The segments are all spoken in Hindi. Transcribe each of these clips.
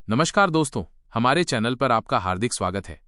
नमस्कार दोस्तों, हमारे चैनल पर आपका हार्दिक स्वागत है।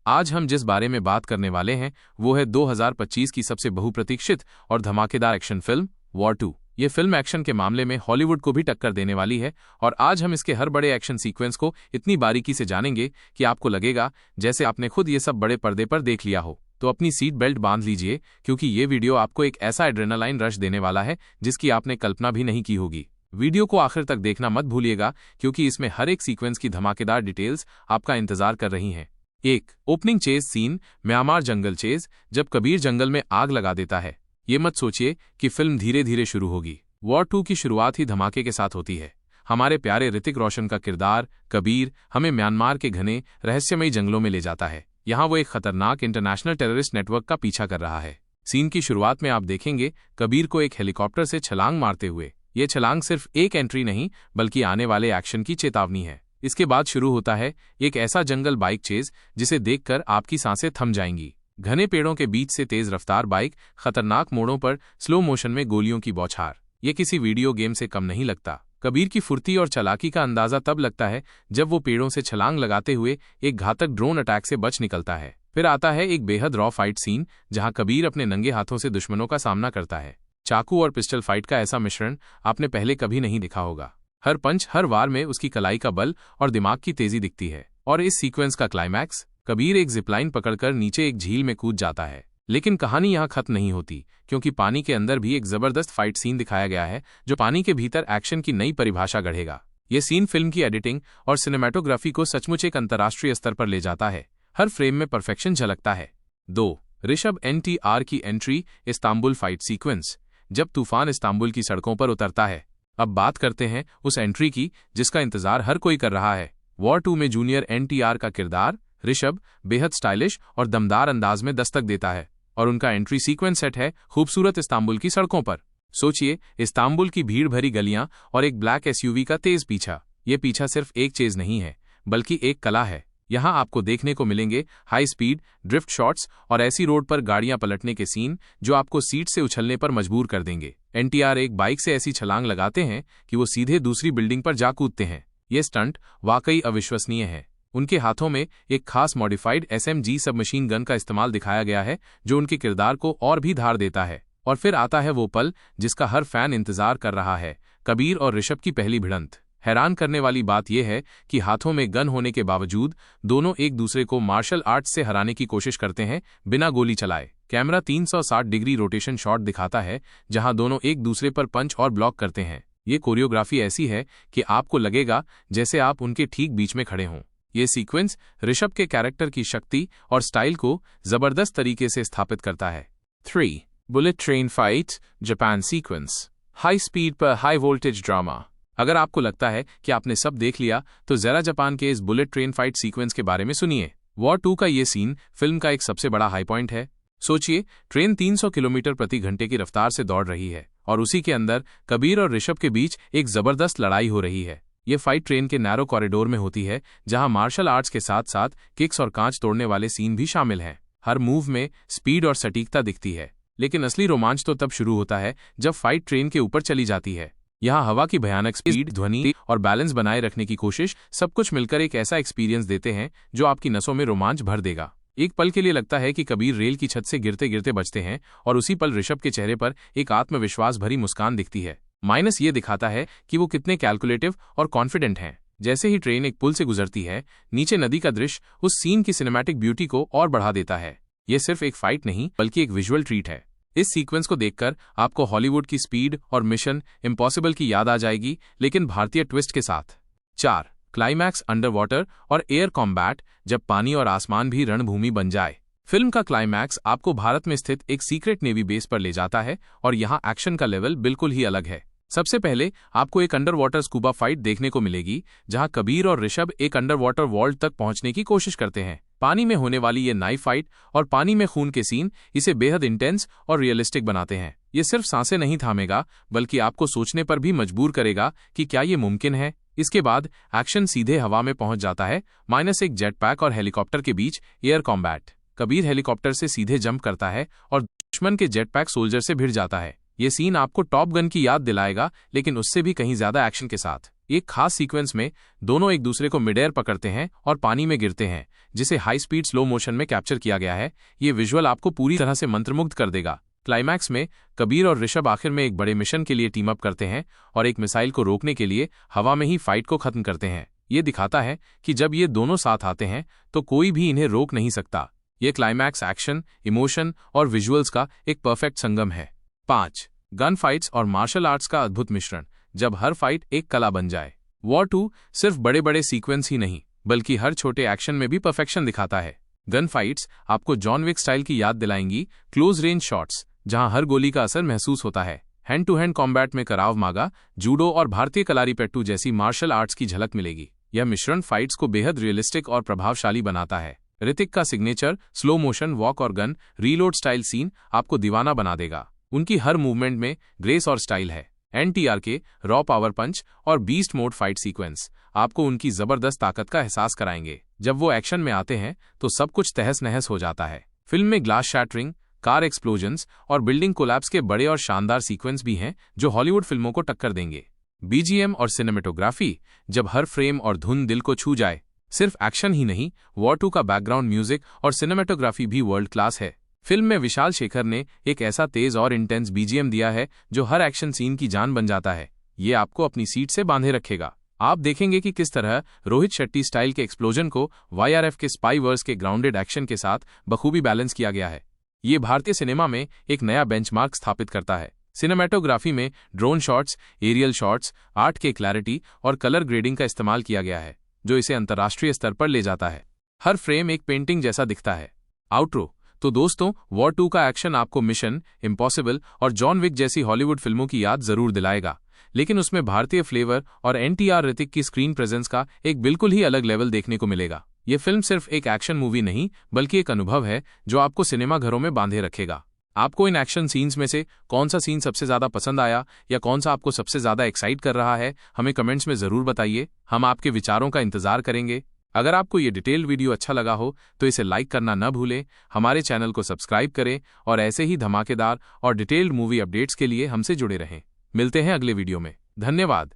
आज हम जिस बारे में बात करने वाले हैं वो है 2025 की सबसे बहुप्रतीक्षित और धमाकेदार एक्शन फिल्म वॉर 2। ये फिल्म एक्शन के मामले में हॉलीवुड को भी टक्कर देने वाली है और आज हम इसके हर बड़े एक्शन सीक्वेंस को इतनी बारीकी से जानेंगे कि आपको लगेगा जैसे आपने खुद ये सब बड़े पर्दे पर देख लिया हो। तो अपनी सीट बेल्ट बांध लीजिए, क्योंकि ये वीडियो आपको एक ऐसा एड्रेनालाइन रश देने वाला है जिसकी आपने कल्पना भी नहीं की होगी। वीडियो को आखिर तक देखना मत भूलिएगा, क्योंकि इसमें हर एक सीक्वेंस की धमाकेदार डिटेल्स आपका इंतजार कर रही हैं। 1. ओपनिंग चेज सीन, म्यांमार जंगल चेज। जब कबीर जंगल में आग लगा देता है, ये मत सोचिए कि फिल्म धीरे धीरे शुरू होगी। वॉर 2 की शुरुआत ही धमाके के साथ होती है। हमारे प्यारे ऋतिक रोशन का किरदार कबीर हमें म्यांमार के घने रहस्यमयी जंगलों में ले जाता है। यहाँ वो एक खतरनाक इंटरनेशनल टेररिस्ट नेटवर्क का पीछा कर रहा है। सीन की शुरुआत में आप देखेंगे कबीर को एक हेलीकॉप्टर से छलांग मारते हुए। ये छलांग सिर्फ एक एंट्री नहीं, बल्कि आने वाले एक्शन की चेतावनी है। इसके बाद शुरू होता है एक ऐसा जंगल बाइक चेज जिसे देखकर आपकी सांसें थम जाएंगी। घने पेड़ों के बीच से तेज रफ्तार बाइक, खतरनाक मोड़ों पर स्लो मोशन में गोलियों की बौछार। ये किसी वीडियो गेम से कम नहीं लगता। कबीर की फुर्ती और चालाकी का अंदाजा तब लगता है जब वो पेड़ों से छलांग लगाते हुए एक घातक ड्रोन अटैक से बच निकलता है। फिर आता है एक बेहद रॉ फाइट सीन, जहां कबीर अपने नंगे हाथों से दुश्मनों का सामना करता है। चाकू और पिस्टल फाइट का ऐसा मिश्रण आपने पहले कभी नहीं देखा होगा। हर पंच, हर वार में उसकी कलाई का बल और दिमाग की तेजी दिखती है। और इस सीक्वेंस का क्लाइमैक्स, कबीर एक जिपलाइन पकड़कर नीचे एक झील में कूद जाता है। लेकिन कहानी यहाँ खत्म नहीं होती, क्योंकि पानी के अंदर भी एक जबरदस्त फाइट सीन दिखाया गया है जो पानी के भीतर एक्शन की नई परिभाषा गढ़ेगा। ये सीन फिल्म की एडिटिंग और सिनेमैटोग्राफी को सचमुच एक अंतर्राष्ट्रीय स्तर पर ले जाता है। हर फ्रेम में परफेक्शन झलकता है। 2. ऋषभ NTR की एंट्री, इस्तांबुल फाइट सीक्वेंस। जब तूफान इस्तांबुल की सड़कों पर उतरता है, अब बात करते हैं उस एंट्री की जिसका इंतजार हर कोई कर रहा है। वॉर 2 में जूनियर NTR का किरदार ऋषभ बेहद स्टाइलिश और दमदार अंदाज में दस्तक देता है, और उनका एंट्री सीक्वेंस सेट है खूबसूरत इस्तांबुल की सड़कों पर। सोचिए, इस्तांबुल की भीड़ भरी गलियां और एक ब्लैक SUV का तेज पीछा। ये पीछा सिर्फ एक चेज नहीं है, बल्कि एक कला है। यहाँ आपको देखने को मिलेंगे हाई स्पीड ड्रिफ्ट शॉट्स और ऐसी रोड पर गाड़ियां पलटने के सीन जो आपको सीट से उछलने पर मजबूर कर देंगे। NTR एक बाइक से ऐसी छलांग लगाते हैं कि वो सीधे दूसरी बिल्डिंग पर जा कूदते हैं। ये स्टंट वाकई अविश्वसनीय है। उनके हाथों में एक खास मॉडिफाइड SMG सबमशीन गन का इस्तेमाल दिखाया गया है, जो उनके किरदार को और भी धार देता है। और फिर आता है वो पल जिसका हर फैन इंतजार कर रहा है, कबीर और ऋषभ की पहली भिड़ंत। हैरान करने वाली बात यह है कि हाथों में गन होने के बावजूद दोनों एक दूसरे को मार्शल आर्ट्स से हराने की कोशिश करते हैं, बिना गोली चलाए। कैमरा 360 डिग्री रोटेशन शॉट दिखाता है, जहां दोनों एक दूसरे पर पंच और ब्लॉक करते हैं। ये कोरियोग्राफी ऐसी है कि आपको लगेगा जैसे आप उनके ठीक बीच में खड़े हों। ये सीक्वेंस ऋषभ के कैरेक्टर की शक्ति और स्टाइल को जबरदस्त तरीके से स्थापित करता है। 3. Bullet train fight, Japan sequence. High speed पर हाई वोल्टेज ड्रामा। अगर आपको लगता है कि आपने सब देख लिया, तो जरा जापान के इस बुलेट ट्रेन फाइट सीक्वेंस के बारे में सुनिए। वॉर 2 का ये सीन फिल्म का एक सबसे बड़ा हाई पॉइंट है। सोचिए, ट्रेन 300 किलोमीटर प्रति घंटे की रफ्तार से दौड़ रही है, और उसी के अंदर कबीर और ऋषभ के बीच एक जबरदस्त लड़ाई हो रही है। ये फाइट ट्रेन के नैरो कॉरिडोर में होती है, जहां मार्शल आर्ट्स के साथ साथ किक्स और कांच तोड़ने वाले सीन भी शामिल हैं। हर मूव में स्पीड और सटीकता दिखती है। लेकिन असली रोमांच तो तब शुरू होता है जब फाइट ट्रेन के ऊपर चली जाती है। यहाँ हवा की भयानक स्पीड, ध्वनि और बैलेंस बनाए रखने की कोशिश, सब कुछ मिलकर एक ऐसा एक्सपीरियंस देते हैं जो आपकी नसों में रोमांच भर देगा। एक पल के लिए लगता है कि कबीर रेल की छत से गिरते गिरते बचते हैं, और उसी पल ऋषभ के चेहरे पर एक आत्मविश्वास भरी मुस्कान दिखती है। माइनस ये दिखाता है कि वो कितने कैलकुलेटिव और कॉन्फिडेंट हैं। जैसे ही ट्रेन एक पुल से गुजरती है, नीचे नदी का दृश्य उस सीन की सिनेमैटिक ब्यूटी को और बढ़ा देता है। ये सिर्फ एक फाइट नहीं, बल्कि एक विजुअल ट्रीट है। इस सीक्वेंस को देखकर आपको हॉलीवुड की स्पीड और मिशन इम्पॉसिबल की याद आ जाएगी, लेकिन भारतीय ट्विस्ट के साथ। 4. क्लाइमैक्स अंडर वाटर और एयर कॉम्बैट, जब पानी और आसमान भी रणभूमि बन जाए। फिल्म का क्लाइमैक्स आपको भारत में स्थित एक सीक्रेट नेवी बेस पर ले जाता है, और यहाँ एक्शन का लेवल बिल्कुल ही अलग है। सबसे पहले आपको एक अंडर वाटर स्कूबा फाइट देखने को मिलेगी, जहां कबीर और ऋषभ एक अंडर वाटर वॉल्ट तक पहुंचने की कोशिश करते हैं। पानी में होने वाली ये नाइफ फाइट और पानी में खून के सीन इसे बेहद इंटेंस और रियलिस्टिक बनाते हैं। ये सिर्फ सांसें नहीं थामेगा, बल्कि आपको सोचने पर भी मजबूर करेगा कि क्या ये मुमकिन है। इसके बाद एक्शन सीधे हवा में पहुंच जाता है, माइनस एक जेट पैक और हेलीकॉप्टर के बीच एयर कॉम्बैट। कबीर हेलीकॉप्टर से सीधे जंप करता है और दुश्मन के जेट पैक सोल्जर से भिड़ जाता है। ये सीन आपको टॉप गन की याद दिलाएगा, लेकिन उससे भी कहीं ज्यादा एक्शन के साथ। एक खास सीक्वेंस में दोनों एक दूसरे को मिड एयर पकड़ते हैं और पानी में गिरते हैं, जिसे हाई स्पीड स्लो मोशन में कैप्चर किया गया है। ये विजुअल आपको पूरी तरह से मंत्रमुग्ध कर देगा। क्लाइमैक्स में कबीर और ऋषभ आखिर में एक बड़े मिशन के लिए टीम अप करते हैं और एक मिसाइल को रोकने के लिए हवा में ही फाइट को खत्म करते हैं। ये दिखाता है कि जब ये दोनों साथ आते हैं तो कोई भी इन्हें रोक नहीं सकता। ये क्लाइमैक्स एक्शन, इमोशन और विजुअल्स का एक परफेक्ट संगम है। 5. गन फाइट्स और मार्शल आर्ट्स का अद्भुत मिश्रण, जब हर फाइट एक कला बन जाए। वॉर 2 सिर्फ बड़े बड़े सीक्वेंस ही नहीं बल्कि हर छोटे एक्शन में भी परफेक्शन दिखाता है। गन फाइट्स आपको जॉन विक स्टाइल की याद दिलाएंगी। क्लोज रेंज शॉट्स जहां हर गोली का असर महसूस होता है। हैंड टू हैंड कॉम्बैट में कराव मागा, जूडो और भारतीय कलारीपयट्टू जैसी मार्शल आर्ट्स की झलक मिलेगी। यह मिश्रण फाइट्स को बेहद रियलिस्टिक और प्रभावशाली बनाता है। ऋतिक का सिग्नेचर स्लो मोशन वॉक और गन रीलोड स्टाइल सीन आपको दीवाना बना देगा। उनकी हर मूवमेंट में ग्रेस और स्टाइल है। NTR के रॉ पावर पंच और बीस्ट मोड फाइट सीक्वेंस आपको उनकी जबरदस्त ताकत का एहसास कराएंगे। जब वो एक्शन में आते हैं तो सब कुछ तहस नहस हो जाता है। फिल्म में ग्लास शैटरिंग, कार एक्सप्लोजन्स और बिल्डिंग कोलैप्स के बड़े और शानदार सीक्वेंस भी हैं जो हॉलीवुड फिल्मों को टक्कर देंगे। BGM और सिनेमेटोग्राफी, जब हर फ्रेम और धुन दिल को छू जाए। सिर्फ एक्शन ही नहीं, वॉर 2 का बैकग्राउंड म्यूजिक और सिनेमेटोग्राफी भी वर्ल्ड क्लास है। फिल्म में विशाल शेखर ने एक ऐसा तेज और इंटेंस BGM दिया है जो हर एक्शन सीन की जान बन जाता है। ये आपको अपनी सीट से बांधे रखेगा। आप देखेंगे कि किस तरह रोहित शेट्टी स्टाइल के एक्सप्लोजन को YRF के स्पाई वर्स के ग्राउंडेड एक्शन के साथ बखूबी बैलेंस किया गया है। ये भारतीय सिनेमा में एक नया बेंचमार्क स्थापित करता है। सिनेमेटोग्राफी में drone shots, aerial shots, 8K clarity और कलर ग्रेडिंग का इस्तेमाल किया गया है, जो इसे अंतर्राष्ट्रीय स्तर पर ले जाता है। हर फ्रेम एक पेंटिंग जैसा दिखता है। आउट्रो तो दोस्तों, वॉर 2 का एक्शन आपको मिशन इम्पॉसिबल और जॉन विक जैसी हॉलीवुड फिल्मों की याद जरूर दिलाएगा, लेकिन उसमें भारतीय फ्लेवर और NTR ऋतिक की स्क्रीन प्रेजेंस का एक बिल्कुल ही अलग लेवल देखने को मिलेगा। ये फिल्म सिर्फ एक एक्शन मूवी नहीं बल्कि एक अनुभव है जो आपको सिनेमा घरों में बांधे रखेगा। आपको इन एक्शन सीन्स में से कौन सा सीन सबसे ज्यादा पसंद आया या कौन सा आपको सबसे ज्यादा एक्साइट कर रहा है, हमें कमेंट्स में जरूर बताइए। हम आपके विचारों का इंतजार करेंगे। अगर आपको ये डिटेल्ड वीडियो अच्छा लगा हो तो इसे लाइक करना न भूलें, हमारे चैनल को सब्सक्राइब करें और ऐसे ही धमाकेदार और डिटेल्ड मूवी अपडेट्स के लिए हमसे जुड़े रहें। मिलते हैं अगले वीडियो में। धन्यवाद।